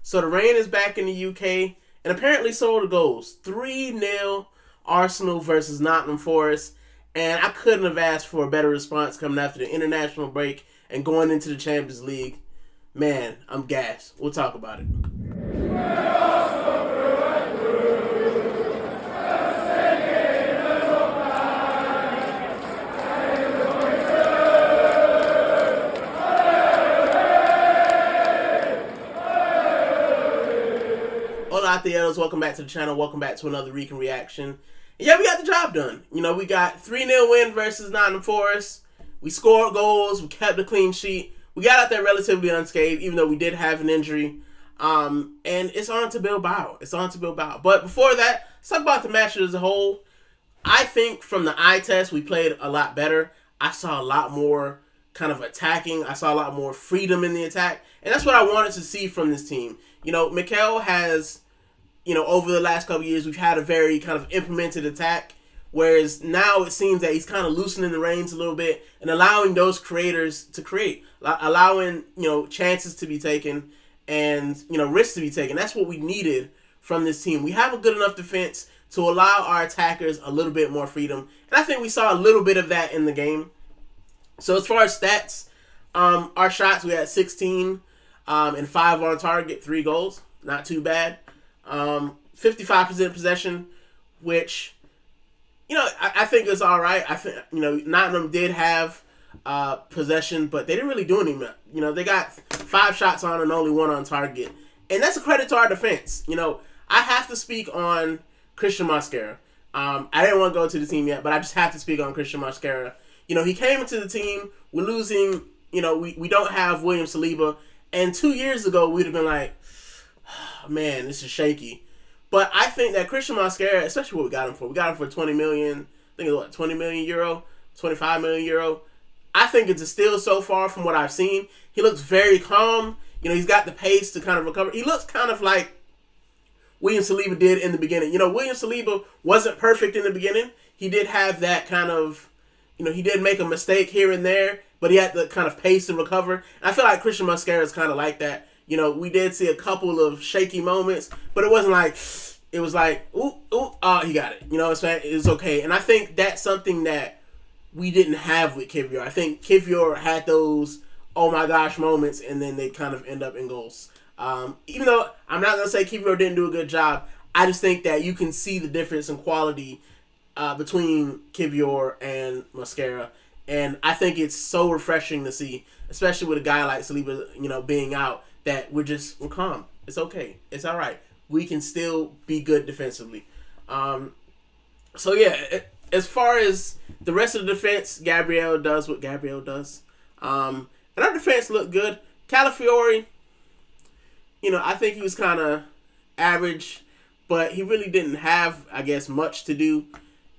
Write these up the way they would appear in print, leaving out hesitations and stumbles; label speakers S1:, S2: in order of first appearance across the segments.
S1: So the rain is back in the UK, and apparently so are the goals. 3-0 Arsenal versus Nottingham Forest, and I couldn't have asked for a better response coming after the international break and going into the Champions League. Man, I'm gassed. We'll talk about it. Hola, Theados. Welcome back to the channel. Welcome back to another Recon reaction. And yeah, we got the job done. You know, we got 3-0 win versus Nottingham Forest. We scored goals. We kept a clean sheet. We got out there relatively unscathed, even though we did have an injury. And it's on to Bilbao. But before that, let's talk about the match as a whole. I think from the eye test, we played a lot better. I saw a lot more kind of attacking. I saw a lot more freedom in the attack. And that's what I wanted to see from this team. You know, Mikel has, you know, over the last couple of years, we've had a very kind of implemented attack. Whereas now it seems that he's kind of loosening the reins a little bit and allowing those creators to create. Allowing, you know, chances to be taken and, you know, risks to be taken. That's what we needed from this team. We have a good enough defense to allow our attackers a little bit more freedom. And I think we saw a little bit of that in the game. So as far as stats, our shots, we had 16 and 5 on target, 3 goals. Not too bad. 55% possession, which, you know, I think it's all right. I think, you know, Nottingham did have possession, but they didn't really do anything. You know, they got 5 shots on and only 1 on target. And that's a credit to our defense. You know, I have to speak on Christian Mosquera. I didn't want to go to the team yet, but I just have to speak on Christian Mosquera. You know, he came into the team. We're losing, you know, we don't have William Saliba. And 2 years ago, we'd have been like, oh, man, this is shaky. But I think that Christian Mosquera, especially what we got him for 20 million, I think it's what, 20 million euro, 25 million euro. I think it's a steal so far from what I've seen. He looks very calm. You know, he's got the pace to kind of recover. He looks kind of like William Saliba did in the beginning. You know, William Saliba wasn't perfect in the beginning. He did have that kind of, you know, he did make a mistake here and there, but he had the kind of pace to recover. And I feel like Christian Mosquera is kind of like that. You know, we did see a couple of shaky moments, but it wasn't like, it was like, ooh, he got it. You know what I'm saying? It's okay. And I think that's something that we didn't have with Kivior. I think Kivior had those, oh my gosh moments, and then they kind of end up in goals. Even though I'm not going to say Kivior didn't do a good job, I just think that you can see the difference in quality between Kivior and Mosquera. And I think it's so refreshing to see, especially with a guy like Saliba, you know, being out, that we're calm. It's okay. It's all right. We can still be good defensively. So yeah, as far as the rest of the defense, Gabriel does what Gabriel does. And our defense looked good. Calafiori, you know, I think he was kind of average, but he really didn't have, I guess, much to do.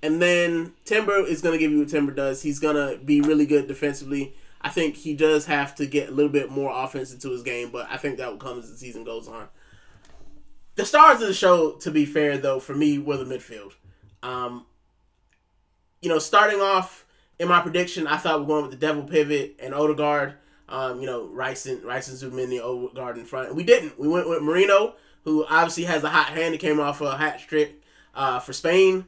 S1: And then Timber is going to give you what Timber does. He's going to be really good defensively. I think he does have to get a little bit more offense into his game, but I think that will come as the season goes on. The stars of the show, to be fair, though, for me, were the midfield. You know, starting off in my prediction, I thought we were going with the Devil Pivot and Odegaard. You know, Rice and Zubi, Odegaard in front. And we didn't. We went with Marino, who obviously has a hot hand. He came off a hat trick for Spain.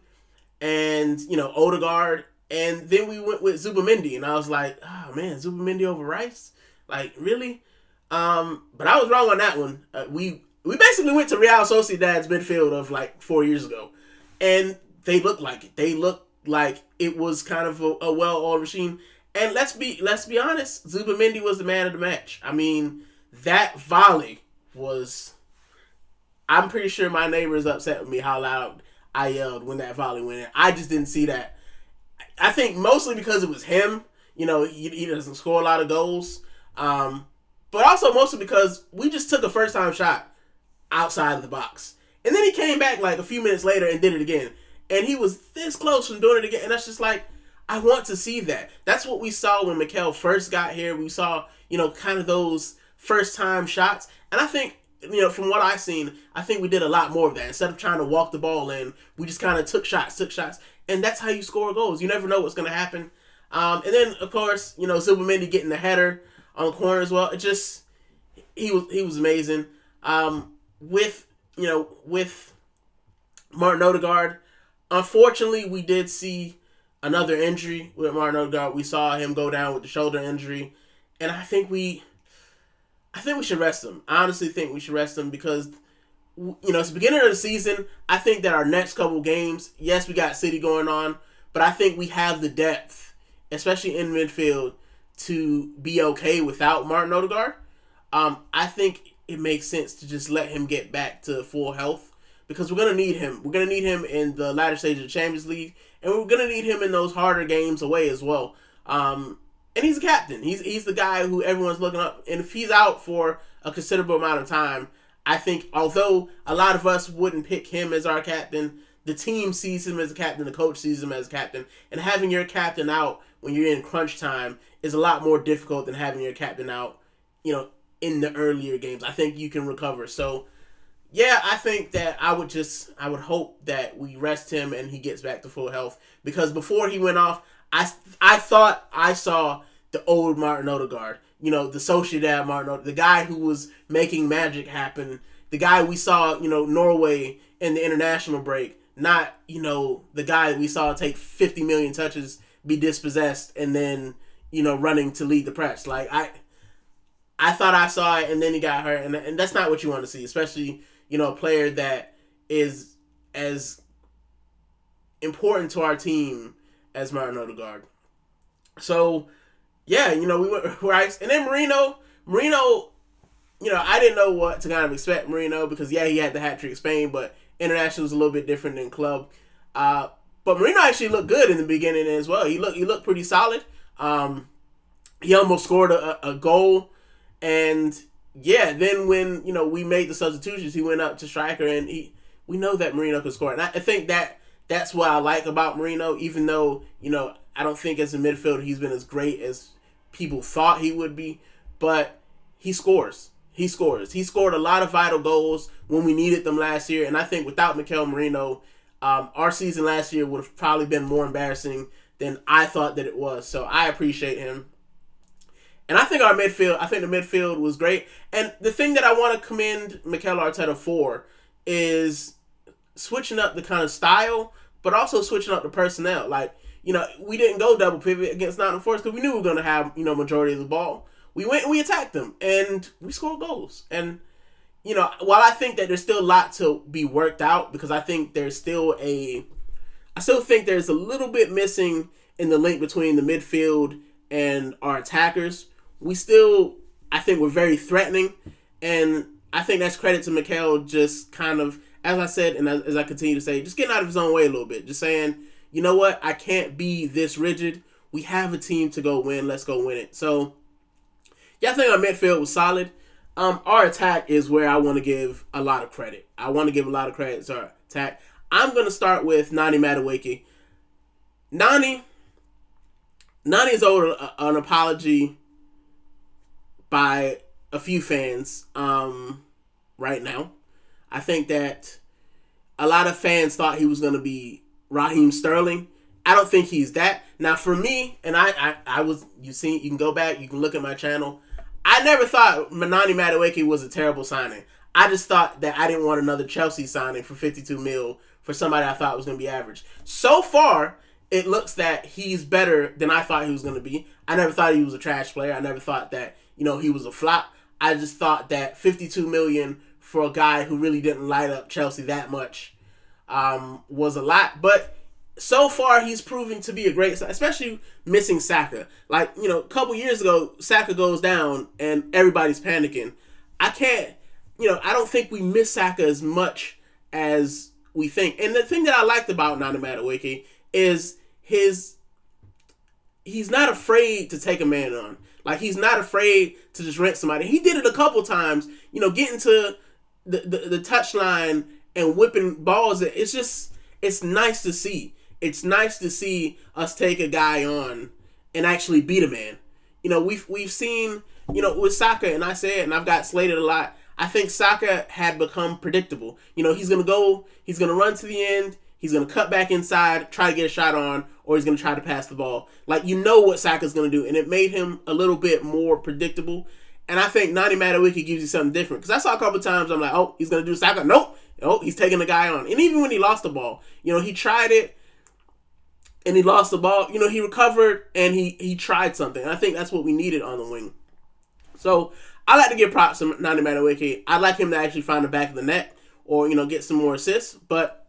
S1: And, you know, Odegaard. And then we went with Zubimendi, and I was like, oh, man, Zubimendi over Rice? Like, really? But I was wrong on that one. We basically went to Real Sociedad's midfield of, like, 4 years ago, and they looked like it. They looked like it was kind of a well-oiled machine. And let's be honest, Zubimendi was the man of the match. I mean, that volley was... I'm pretty sure my neighbors upset with me how loud I yelled when that volley went in. I just didn't see that. I think mostly because it was him. You know, he doesn't score a lot of goals. But also mostly because we just took a first-time shot outside of the box. And then he came back like a few minutes later and did it again. And he was this close from doing it again. And that's just like, I want to see that. That's what we saw when Mikel first got here. We saw, you know, kind of those first-time shots. And I think, you know, from what I've seen, I think we did a lot more of that. Instead of trying to walk the ball in, we just kind of took shots. And that's how you score goals. You never know what's going to happen. And then, of course, you know, Zubimendi getting the header on the corner as well. It just, he was amazing. With with Martin Odegaard, unfortunately, we did see another injury with Martin Odegaard. We saw him go down with the shoulder injury, and I think we should rest him. I honestly think we should rest him because it's the beginning of the season. I think that our next couple games, yes, we got City going on, but I think we have the depth, especially in midfield, to be okay without Martin Odegaard. I think it makes sense to just let him get back to full health because we're going to need him. We're going to need him in the latter stage of the Champions League, and we're going to need him in those harder games away as well. And he's a captain. He's the guy who everyone's looking up. And if he's out for a considerable amount of time, I think although a lot of us wouldn't pick him as our captain, the team sees him as a captain, the coach sees him as a captain, and having your captain out when you're in crunch time is a lot more difficult than having your captain out, in the earlier games. I think you can recover. So, yeah, I think that I would hope that we rest him and he gets back to full health because before he went off, I thought I saw the old Martin Odegaard, the Sociedad Martin Odegaard, the guy who was making magic happen, the guy we saw, Norway in the international break, not, the guy that we saw take 50 million touches, be dispossessed, and then, running to lead the press. Like, I thought I saw it, and then he got hurt, and that's not what you want to see, especially, a player that is as important to our team as Martin Odegaard. So, yeah, we went right. And then Marino, I didn't know what to kind of expect Marino because, yeah, he had the hat trick Spain, but international was a little bit different than club. But Marino actually looked good in the beginning as well. He looked pretty solid. He almost scored a goal. And, yeah, then when, we made the substitutions, he went up to striker, and we know that Marino could score. And I think that's what I like about Marino, even though, I don't think as a midfielder he's been as great as people thought he would be, but he scores. He scored a lot of vital goals when we needed them last year, and I think without Mikel Merino, our season last year would have probably been more embarrassing than I thought that it was. So I appreciate him. And I think the midfield was great. And the thing that I want to commend Mikel Arteta for is switching up the kind of style, but also switching up the personnel. Like, we didn't go double pivot against Nottingham Forest because we knew we were going to have, majority of the ball. We went and we attacked them, and we scored goals. And, while I think that there's still a lot to be worked out, because I think I still think there's a little bit missing in the link between the midfield and our attackers. I think we're very threatening, and I think that's credit to Mikel just kind of, as I said, and as I continue to say, just getting out of his own way a little bit. Just saying, you know what, I can't be this rigid. We have a team to go win. Let's go win it. So, yeah, I think our midfield was solid. Our attack is where I want to give a lot of credit. I want to give a lot of credit to our attack. I'm going to start with Nani Madueke. Nani's owed an apology by a few fans right now. I think that a lot of fans thought he was going to be Raheem Sterling. I don't think he's that. Now, for me, and you can go back, you can look at my channel. I never thought Nani Madueke was a terrible signing. I just thought that I didn't want another Chelsea signing for 52 mil for somebody I thought was going to be average. So far, it looks that he's better than I thought he was going to be. I never thought he was a trash player. I never thought that, he was a flop. I just thought that 52 million for a guy who really didn't light up Chelsea that much was a lot. But so far, he's proving to be a great, especially missing Saka. Like, a couple years ago, Saka goes down and everybody's panicking. I don't think we miss Saka as much as we think. And the thing that I liked about Nani Madueke is he's not afraid to take a man on. Like, he's not afraid to just rent somebody. He did it a couple times, getting to the touchline and whipping balls. It's nice to see. It's nice to see us take a guy on and actually beat a man. We've seen, with Saka, and I say it, and I've got slated a lot, I think Saka had become predictable. He's going to run to the end, he's going to cut back inside, try to get a shot on, or he's going to try to pass the ball. Like, what Saka's going to do, and it made him a little bit more predictable. And I think Nani Madueke gives you something different. Because I saw a couple times, I'm like, oh, he's going to do Saka. Nope. Oh, he's taking the guy on. And even when he lost the ball, he tried it and he lost the ball. He recovered and he tried something. And I think that's what we needed on the wing. So I like to give props to Nani Madueke. I'd like him to actually find the back of the net or, get some more assists. But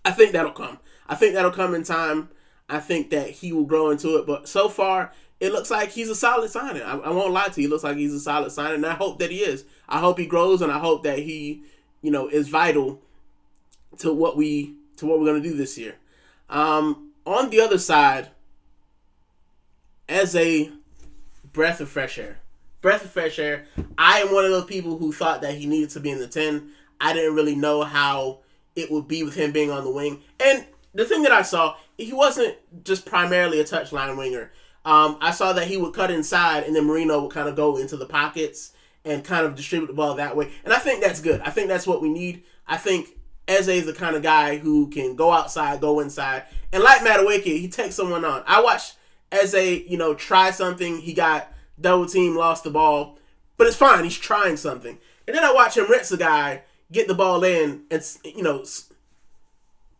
S1: I think that'll come. I think that'll come in time. I think that he will grow into it. But so far, it looks like he's a solid signing. I won't lie to you. It looks like he's a solid signing, and I hope that he is. I hope he grows, and I hope that he, is vital to what we're going to do this year. On the other side, as a breath of fresh air, I am one of those people who thought that he needed to be in the 10. I didn't really know how it would be with him being on the wing. And the thing that I saw, he wasn't just primarily a touchline winger. I saw that he would cut inside and then Marino would kind of go into the pockets and kind of distribute the ball that way. And I think that's good. I think that's what we need. I think Eze is the kind of guy who can go outside, go inside. And like Madueke, he takes someone on. I watched Eze, try something. He got double team, lost the ball. But it's fine. He's trying something. And then I watch him rinse a guy, get the ball in, and,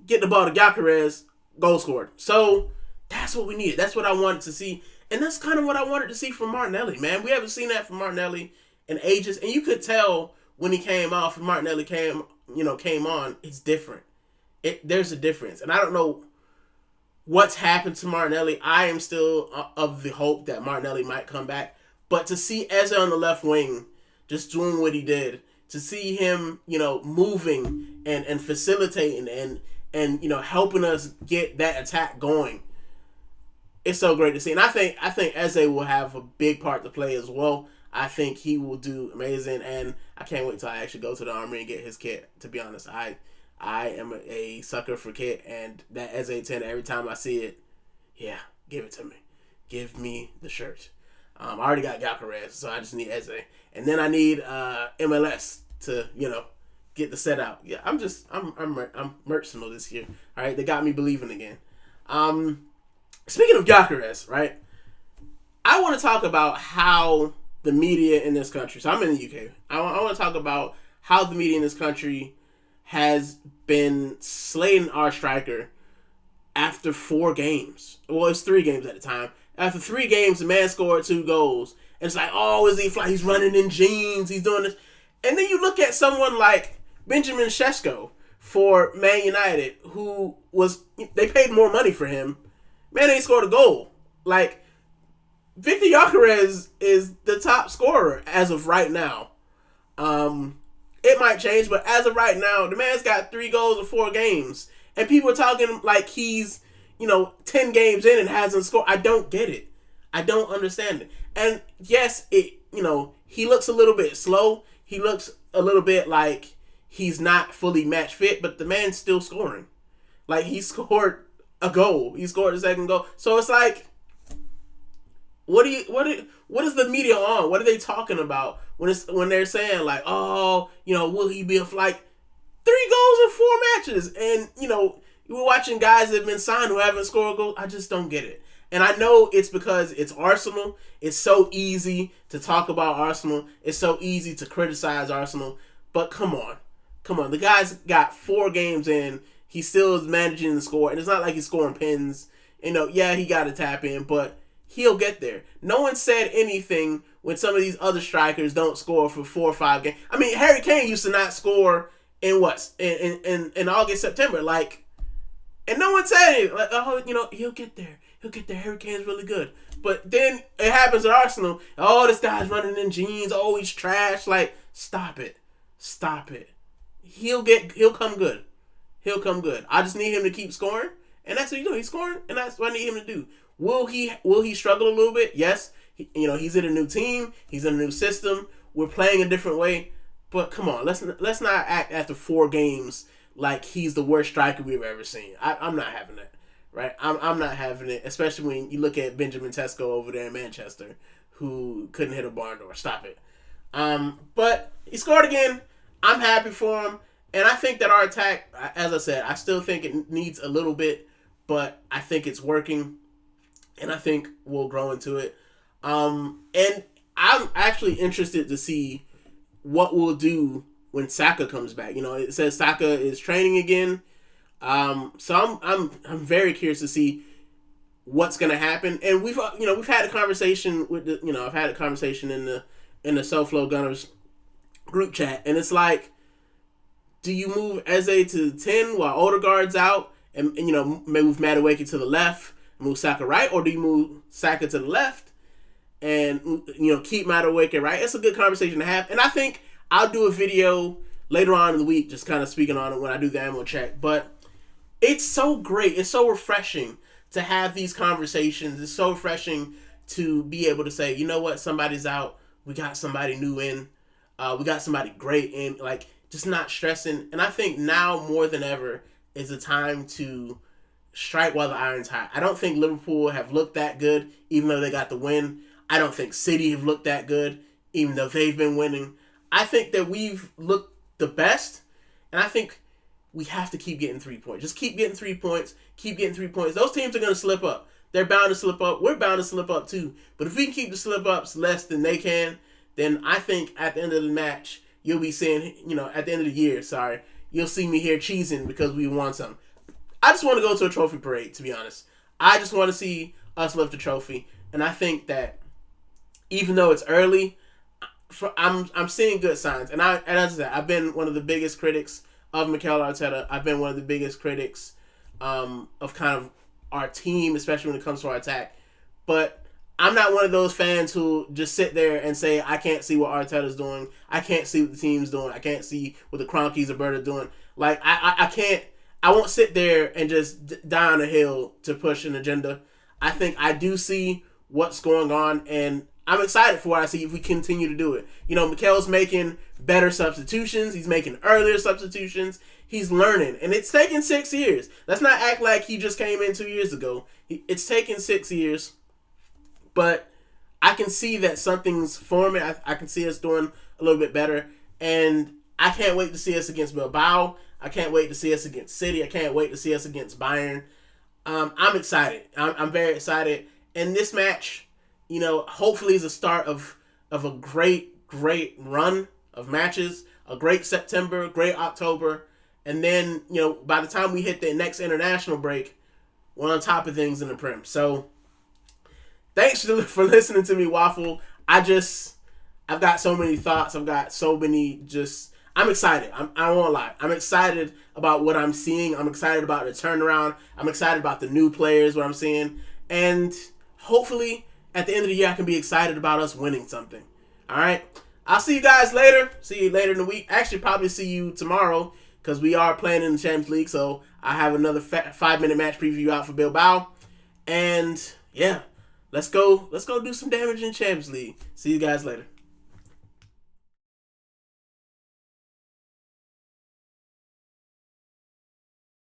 S1: get the ball to Gyökeres, goal scored. So that's what we needed. That's what I wanted to see. And that's kind of what I wanted to see from Martinelli, man. We haven't seen that from Martinelli in ages. And you could tell when he came off and Martinelli came on, it's different. There's a difference. And I don't know what's happened to Martinelli. I am still of the hope that Martinelli might come back. But to see Eze on the left wing just doing what he did, to see him, moving and facilitating and helping us get that attack going, it's so great to see. And I think Eze will have a big part to play as well. I think he will do amazing, and I can't wait till I actually go to the Armory and get his kit. To be honest, I am a sucker for kit, and that Eze 10, every time I see it, yeah, give it to me. Give me the shirt. I already got Gyökeres, so I just need Eze. And then I need MLS to, get the set out. Yeah, I'm mercenal this year. All right, they got me believing again. Speaking of Gyökeres, right? I want to talk about how the media in this country. So I'm in the UK. I want to talk about how the media in this country has been slaying our striker after 4 games. Well, it's 3 games at the time. After 3 games, the man scored 2 goals. And it's like, oh, is he fly? He's running in jeans. He's doing this. And then you look at someone like Benjamin Sesko for Man United, who they paid more money for him. Man ain't scored a goal. Like, Victor Gyökeres is the top scorer as of right now. It might change, but as of right now, the man's got 3 goals in 4 games. And people are talking like he's, 10 games in and hasn't scored. I don't get it. I don't understand it. And yes, he looks a little bit slow. He looks a little bit like he's not fully match fit, but the man's still scoring. Like, he scored a goal. He scored a second goal. So it's like, what is the media on? What are they talking about when they're saying like, oh, will he be like 3 goals in 4 matches? And we're watching guys that have been signed who haven't scored goals. I just don't get it. And I know it's because it's Arsenal. It's so easy to talk about Arsenal. It's so easy to criticize Arsenal. But come on. The guy's got 4 games in. He still is managing to score. And it's not like he's scoring pins. Yeah, he got to tap in, but he'll get there. No one said anything when some of these other strikers don't score for 4 or 5 games. I mean, Harry Kane used to not score in in August, September. Like, and no one said it. Like, oh, he'll get there. He'll get there. Hurricane's really good. But then it happens at Arsenal. Oh, this guy's running in jeans. Oh, he's trash. Like, stop it. He'll come good. I just need him to keep scoring. And that's what he's doing. He's scoring, and that's what I need him to do. Will he struggle a little bit? Yes. He's in a new team. He's in a new system. We're playing a different way. But come on, let's not act after 4 games like he's the worst striker we've ever seen. I'm not having that. Right, I'm not having it, especially when you look at Benjamin Sesko over there in Manchester, who couldn't hit a barn door. Stop it. But he scored again. I'm happy for him, and I think that our attack, as I said, I still think it needs a little bit, but I think it's working, and I think we'll grow into it. And I'm actually interested to see what we'll do when Saka comes back. You know, it says Saka is training again. So I'm very curious to see what's gonna happen. And we've had a conversation with I've had a conversation in the SoFlo Gunners group chat, and it's like, do you move Eze to 10 while Odegaard's out, and move Madueke to the left, and move Saka right, or do you move Saka to the left and keep Madueke right? It's a good conversation to have, and I think I'll do a video later on in the week just kind of speaking on it when I do the ammo check. But it's so great, it's so refreshing to have these conversations. It's so refreshing to be able to say, you know what, somebody's out, we got somebody new in, we got somebody great in, like, just not stressing. And I think now more than ever is a time to strike while the iron's hot. I don't think Liverpool have looked that good, even though they got the win. I don't think City have looked that good, even though they've been winning. I think that we've looked the best, and I think we have to keep getting 3 points. Just keep getting 3 points. Keep getting 3 points. Those teams are going to slip up. They're bound to slip up. We're bound to slip up too. But if we can keep the slip-ups less than they can, then I think at the end of the match, you'll be seeing, at the end of the year, you'll see me here cheesing because we won something. I just want to go to a trophy parade, to be honest. I just want to see us lift a trophy. And I think that even though it's early, I'm seeing good signs. And as I said, I've been one of the biggest critics of Mikel Arteta. I've been one of the biggest critics of kind of our team, especially when it comes to our attack. But I'm not one of those fans who just sit there and say, I can't see what Arteta's doing. I can't see what the team's doing. I can't see what the Cronkies or Bird are doing. Like, I can't, I won't sit there and just die on a hill to push an agenda. I think I do see what's going on, and I'm excited for what I see if we continue to do it. Mikel's making better substitutions. He's making earlier substitutions. He's learning, and it's taken 6 years. Let's not act like he just came in 2 years ago. It's taken 6 years. But I can see that something's forming. I can see us doing a little bit better. And I can't wait to see us against Bilbao. I can't wait to see us against City. I can't wait to see us against Bayern. I'm excited. I'm very excited. And this match, hopefully is a start of a great run of matches. A great September, great October. And then, by the time we hit the next international break, we're on top of things in the Prem. So thanks for listening to me waffle. I've got so many thoughts. I've got so many I'm excited. I won't lie. I'm excited about what I'm seeing. I'm excited about the turnaround. I'm excited about the new players, what I'm seeing. And hopefully, at the end of the year, I can be excited about us winning something. All right? I'll see you guys later. See you later in the week. Actually, probably see you tomorrow because we are playing in the Champions League. So I have another 5-minute match preview out for Bilbao. And, yeah. Let's go do some damage in Champions League. See you guys later.